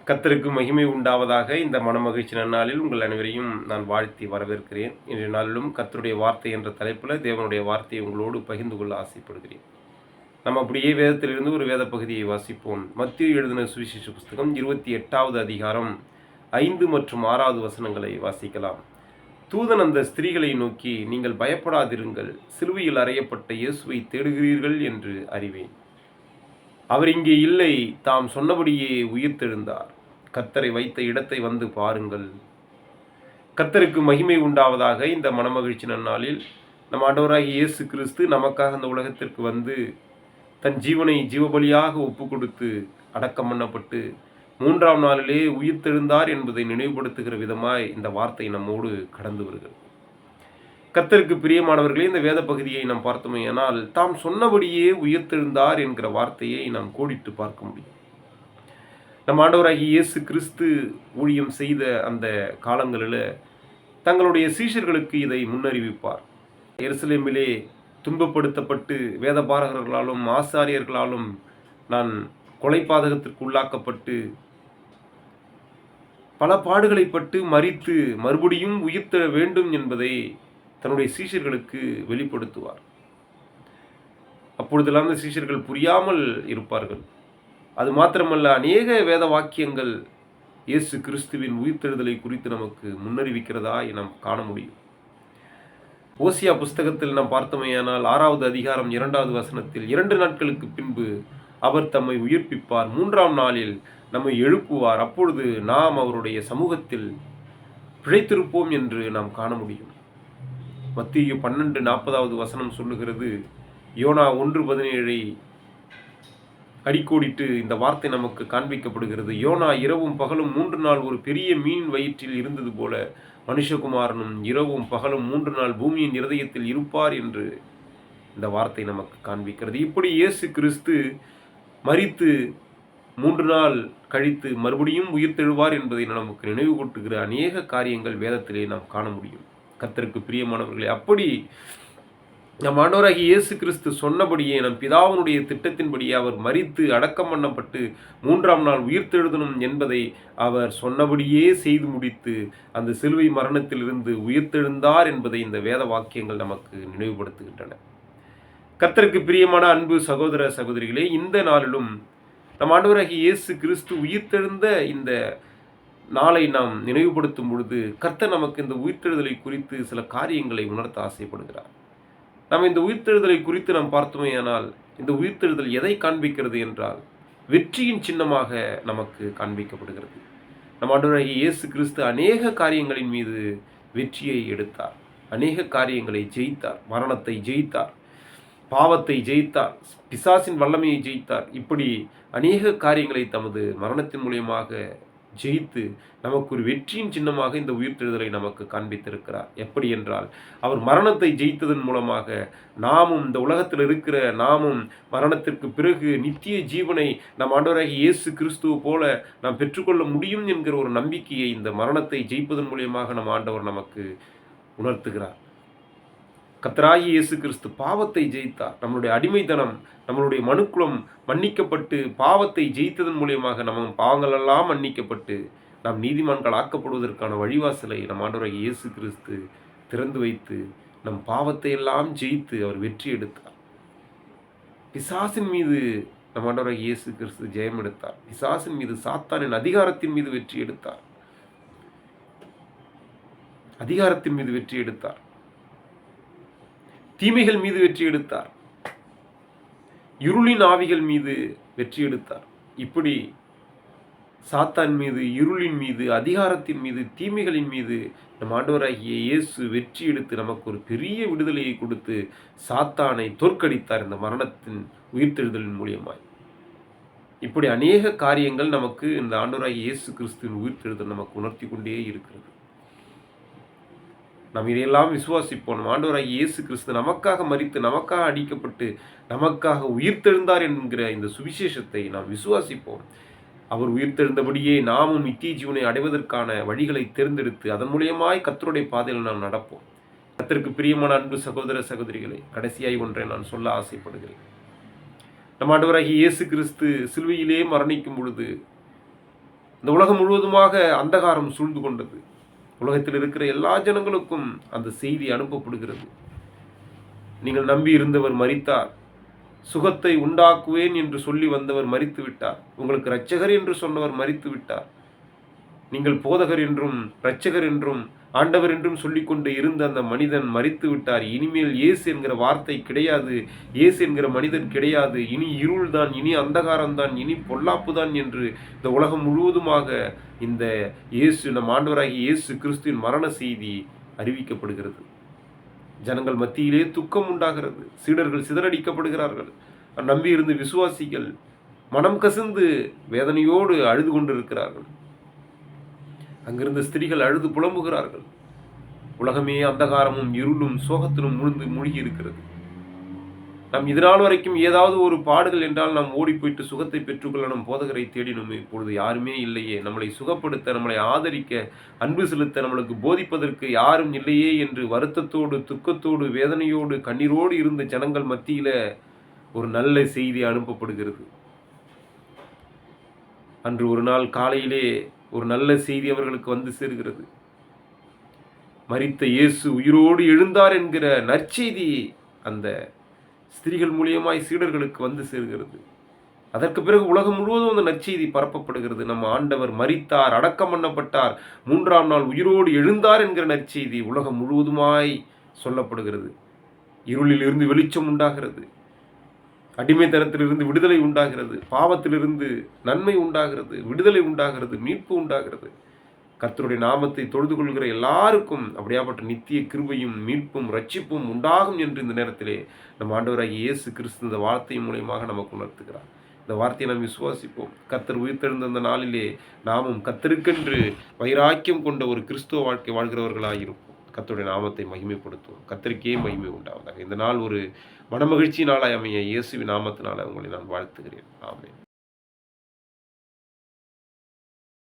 கர்த்தருக்கு மகிமை உண்டாவதாக. இந்த மனமகிழ்ச்சி நன்னாளில் உங்கள் அனைவரையும் நான் வாழ்த்தி வரவேற்கிறேன். இன்றைய நாளிலும் கர்த்தருடைய வார்த்தை என்ற தலைப்பில் தேவனுடைய வார்த்தையை உங்களோடு பகிர்ந்து கொள்ள ஆசைப்படுகிறேன். நம்ம அப்படியே வேதத்திலிருந்து ஒரு வேத பகுதியை வாசிப்போம். மத்தேயு எழுதின சுவிசேஷ புஸ்தகம் 28வது அதிகாரம் 5 மற்றும் 6வது வசனங்களை வாசிக்கலாம். தூதன் அந்த ஸ்திரீகளை நோக்கி, நீங்கள் பயப்படாதிருங்கள், சிலுவையில் அறையப்பட்ட இயேசுவை தேடுகிறீர்கள் என்று அறிவேன். அவர் இங்கே இல்லை, தாம் சொன்னபடியே உயிர்த்தெழுந்தார். கர்த்தரை வைத்த இடத்தை வந்து பாருங்கள். கர்த்தருக்கு மகிமை உண்டாவதாக. இந்த மனமகிழ்ச்சி நன்னாளில் நம் ஆண்டவராகிய இயேசு கிறிஸ்து நமக்காக இந்த உலகத்திற்கு வந்து தன் ஜீவனை ஜீவபலியாக ஒப்பு கொடுத்து அடக்கம் பண்ணப்பட்டு 3ஆம் நாளிலே உயிர்த்தெழுந்தார் என்பதை நினைவுபடுத்துகிற விதமாய் இந்த வார்த்தை நம்மோடு கடந்து வருகிறது. கர்த்தருக்கு பிரியமானவர்களே, இந்த வேத பகுதியை நாம் பார்த்தோமேயானால் தாம் சொன்னபடியே உயிர்த்தெழுந்தார் என்கிற வார்த்தையை நாம் கோடிட்டு பார்க்க முடியும். நம் ஆண்டவராகிய இயேசு கிறிஸ்து ஊழியம் செய்த அந்த காலங்களில் தங்களுடைய சீஷர்களுக்கு இதை முன்னறிவிப்பார். எருசலேமிலே துன்பப்படுத்தப்பட்டு வேதபாரகர்களாலும் ஆசாரியர்களாலும் நான் கொலைபாதகத்திற்கு உள்ளாக்கப்பட்டு பல பாடுகளை பட்டு மரித்து மறுபடியும் உயிர்த்தெழ வேண்டும் என்பதை தன்னுடைய சீஷர்களுக்கு வெளிப்படுத்துவார். அப்பொழுதெல்லாம் அந்த சீஷர்கள் புரியாமல் இருப்பார்கள். அது மாத்திரமல்ல, அநேக வேத வாக்கியங்கள் இயேசு கிறிஸ்துவின் உயிர்த்தெழுதலை குறித்து நமக்கு முன்னறிவிக்கிறதா நாம் காண முடியும். ஓசியா புஸ்தகத்தில் நாம் பார்த்தோமேயானால் 6வது அதிகாரம் 2வது வசனத்தில் 2 நாட்களுக்கு பின்பு அவர் தம்மை உயிர்ப்பிப்பார், 3ஆம் நாளில் நம்மை எழுப்புவார், அப்பொழுது நாம் அவருடைய சமூகத்தில் பிழைத்திருப்போம் என்று நாம் காண முடியும். மத்தேயு 12:40வது வசனம் சொல்லுகிறது. யோனா 1:17 அடிக்கோடிட்டு இந்த வார்த்தை நமக்கு காண்பிக்கப்படுகிறது. யோனா இரவும் பகலும் 3 நாள் ஒரு பெரிய மீன் வயிற்றில் இருந்தது போல மனுஷகுமாரனும் இரவும் பகலும் 3 நாள் பூமியின் இருதயத்தில் இருப்பார் என்று இந்த வார்த்தை நமக்கு காண்பிக்கிறது. இப்படி இயேசு கிறிஸ்து மரித்து 3 நாள் கழித்து மறுபடியும் உயிர்த்தெழுவார் என்பதை நமக்கு நினைவு கூட்டுகிற அநேக காரியங்கள் வேதத்திலே நாம் காண முடியும். கர்த்தருக்கு பிரியமானவர்களே, அப்படி நம் ஆண்டவராகிய இயேசு கிறிஸ்து சொன்னபடியே நம் பிதாவினுடைய திட்டத்தின்படியே அவர் மரித்து அடக்கம் பண்ணப்பட்டு 3ஆம் நாள் உயிர்த்தெழுதணும் என்பதை அவர் சொன்னபடியே செய்து முடித்து அந்த சிலுவை மரணத்திலிருந்து உயிர்த்தெழுந்தார் என்பதை இந்த வேத வாக்கியங்கள் நமக்கு நினைவுபடுத்துகின்றன. கர்த்தருக்கு பிரியமான அன்பு சகோதர சகோதரிகளே, இந்த நாளிலும் நம் ஆண்டவராகிய இயேசு கிறிஸ்து உயிர்த்தெழுந்த இந்த நாளை நாம் நினைவுபடுத்தும் பொழுது கர்த்தர் நமக்கு இந்த உயிர்த்தெழுதலை குறித்து சில காரியங்களை உணர்த்த ஆசைப்படுகிறார். நாம் இந்த உயிர்த்தெழுதலை குறித்து நாம் பார்த்தோமேயானால் இந்த உயிர்த்தெழுதல் எதை காண்பிக்கிறது என்றால் வெற்றியின் சின்னமாக நமக்கு காண்பிக்கப்படுகிறது. நம் ஆண்டவராகிய இயேசு கிறிஸ்து அநேக காரியங்களின் மீது வெற்றியை எடுத்தார், அநேக காரியங்களை ஜெயித்தார், மரணத்தை ஜெயித்தார், பாவத்தை ஜெயித்தார், பிசாசின் வல்லமையை ஜெயித்தார். இப்படி அநேக காரியங்களை தமது மரணத்தின் மூலியமாக ஜெயித்து நமக்கு ஒரு வெற்றியின் சின்னமாக இந்த உயிர்த்தெழுதலை நமக்கு காண்பித்திருக்கிறார். எப்படி என்றால், அவர் மரணத்தை ஜெயித்ததன் மூலமாக நாமும் இந்த உலகத்தில் இருக்கிற நாமும் மரணத்திற்கு பிறகு நித்திய ஜீவனை நம் ஆண்டவராகிய இயேசு கிறிஸ்துவ போல நாம் பெற்றுக்கொள்ள முடியும் என்கிற ஒரு நம்பிக்கையை இந்த மரணத்தை ஜெயிப்பதன் மூலியமாக நம் ஆண்டவர் நமக்கு உணர்த்துகிறார். கர்த்தராகிய இயேசு கிறிஸ்து பாவத்தை ஜெயித்தார். நம்மளுடைய அடிமைத்தனம், நம்மளுடைய மனுக்குலம் மன்னிக்கப்பட்டு பாவத்தை ஜெயித்ததன் மூலியமாக நம்ம பாவங்களெல்லாம் மன்னிக்கப்பட்டு நாம் நீதிமான்கள் ஆக்கப்படுவதற்கான வழிவாசலை நம் ஆண்டவராகிய இயேசு கிறிஸ்து திறந்து வைத்து நம் பாவத்தை எல்லாம் ஜெயித்து அவர் வெற்றி எடுத்தார். பிசாசின் மீது நம் ஆண்டவராகிய இயேசு கிறிஸ்து ஜெயம் எடுத்தார். பிசாசின் மீது, சாத்தானின் அதிகாரத்தின் மீது வெற்றி எடுத்தார். அதிகாரத்தின் மீது வெற்றி எடுத்தார். தீமைகள் மீது வெற்றி எடுத்தார். இருளின் ஆவிகள் மீது வெற்றி எடுத்தார். இப்படி சாத்தான் மீது, இருளின் மீது, அதிகாரத்தின் மீது, தீமைகளின் மீது நம் ஆண்டவராகிய இயேசு வெற்றி எடுத்து நமக்கு ஒரு பெரிய விடுதலையை கொடுத்து சாத்தானை தோற்கடித்தார் இந்த மரணத்தின் உயிர்த்தெழுதலின் மூலியமாய். இப்படி அநேக காரியங்கள் நமக்கு இந்த ஆண்டவராகிய இயேசு கிறிஸ்துவின் உயிர்த்தெழுதல் நமக்கு உணர்த்தி கொண்டே இருக்கிறது. நாம் இதையெல்லாம் விசுவாசிப்போம். ஆண்டவராகிய இயேசு கிறிஸ்து நமக்காக மரித்து, நமக்காக அடிக்கப்பட்டு, நமக்காக உயிர்த்தெழுந்தார் என்கிற இந்த சுவிசேஷத்தை நாம் விசுவாசிப்போம். அவர் உயிர்த்தெழுந்தபடியே நாமும் நித்திய ஜீவனை அடைவதற்கான வழிகளை தேர்ந்தெடுத்து அதன் மூலியமாய் கர்த்தருடைய பாதையில் நாம் நடப்போம். கர்த்தருக்கு பிரியமான அன்பு சகோதர சகோதரிகளை, கடைசியாய் ஒன்றை நான் சொல்ல ஆசைப்படுகிறேன். நம் ஆண்டவராகிய இயேசு கிறிஸ்து சிலுவையிலே மரணிக்கும் பொழுது இந்த உலகம் முழுவதுமாக அந்தகாரம் சூழ்ந்து கொண்டது. உலகத்தில் இருக்கிற எல்லா ஜனங்களுக்கும் அந்த செய்தி அனுப்பப்படுகிறது. நீங்கள் நம்பி இருந்தவர் மரித்தார், சுகத்தை உண்டாக்குவேன் என்று சொல்லி வந்தவர் மரித்து விட்டார், உங்களுக்கு இரட்சகர் என்று சொன்னவர் மரித்து விட்டார், நீங்கள் போதகர் என்றும் இரட்சகர் என்றும் ஆண்டவர் என்றும் சொல்லிக்கொண்டு இருந்த அந்த மனிதன் மரித்து விட்டார். இனிமேல் இயேசு என்கிற வார்த்தை கிடையாது, இயேசு என்கிற மனிதன் கிடையாது, இனி இருள் தான், இனி அந்தகாரம்தான், இனி பொல்லாப்பு தான் என்று இந்த உலகம் முழுவதுமாக இந்த இயேசு, நம் ஆண்டவராகிய இயேசு கிறிஸ்துவின் மரண செய்தி அறிவிக்கப்படுகிறது. ஜனங்கள் மத்தியிலே துக்கம் உண்டாகிறது, சீடர்கள் சிதறடிக்கப்படுகிறார்கள். நம்பியிருந்து விசுவாசிகள் மனம் கசிந்து வேதனையோடு அழுது கொண்டிருக்கிறார்கள். அங்கிருந்த ஸ்திரீகள் அழுது புலம்புகிறார்கள். உலகமே அந்தகாரமும் இருளும் சோகத்திலும் மூழ்கி இருக்கிறது. நாம் இதனால் வரைக்கும் ஏதாவது ஒரு பாடுகள் என்றால் நாம் ஓடி போயிட்டு சுகத்தை பெற்றுக்கொள்ள நம் போதகரை தேடினோமே. இப்பொழுது யாருமே இல்லையே, நம்மளை சுகப்படுத்த, நம்மளை ஆதரிக்க, அன்பு செலுத்த, நம்மளுக்கு போதிப்பதற்கு யாரும் இல்லையே என்று வருத்தத்தோடு, துக்கத்தோடு, வேதனையோடு, கண்ணீரோடு இருந்த ஜனங்கள் மத்தியில ஒரு நல்ல செய்தி அனுப்பப்படுகிறது. அன்று ஒரு நாள் காலையிலே ஒரு நல்ல செய்தி அவர்களுக்கு வந்து சேர்கிறது. மரித்த இயேசு உயிரோடு எழுந்தார் என்கிற நற்செய்தி அந்த ஸ்திரீகள் மூலியமாய் சீடர்களுக்கு வந்து சேர்கிறது. அதற்கு பிறகு உலகம் முழுவதும் அந்த நற்செய்தி பரப்பப்படுகிறது. நம்ம ஆண்டவர் மரித்தார், அடக்கம் பண்ணப்பட்டார், 3ஆம் நாள் உயிரோடு எழுந்தார் என்கிற நற்செய்தி உலகம் முழுவதுமாய் சொல்லப்படுகிறது. இருளில் இருந்து வெளிச்சம் உண்டாகிறது, அடிமைத்தனத்திலிருந்து விடுதலை உண்டாகிறது, பாவத்திலிருந்து நன்மை உண்டாகிறது, விடுதலை உண்டாகிறது, மீட்பு உண்டாகிறது. கர்த்தருடைய நாமத்தை தொழுது கொள்கிற எல்லாருக்கும் அப்படியாப்பட்ட நித்திய கிருபையும் மீட்பும் ரட்சிப்பும் உண்டாகும் என்று இந்த நேரத்திலே நம் ஆண்டவராகிய இயேசு கிறிஸ்து இந்த வார்த்தை மூலமாக நமக்கு உணர்த்துகிறார். இந்த வார்த்தையை நாம் விசுவாசிப்போம். கர்த்தர் உயிர்த்தெழுந்த அந்த நாளிலே நாமும் கர்த்தருக்கென்று வைராக்கியம் கொண்ட ஒரு கிறிஸ்துவ வாழ்க்கை வாழ்கிறவர்களாக இருப்போம். கர்த்தருடைய நாமத்தை மகிமைப்படுத்துவோம். கர்த்தருக்கே மகிமை உண்டாவதாக. இந்த நாள் ஒரு மனமகிழ்ச்சி நாளாய் அமைய இயேசுவின் நாமத்தினால உங்களை நான் வாழ்த்துகிறேன். ஆமென்.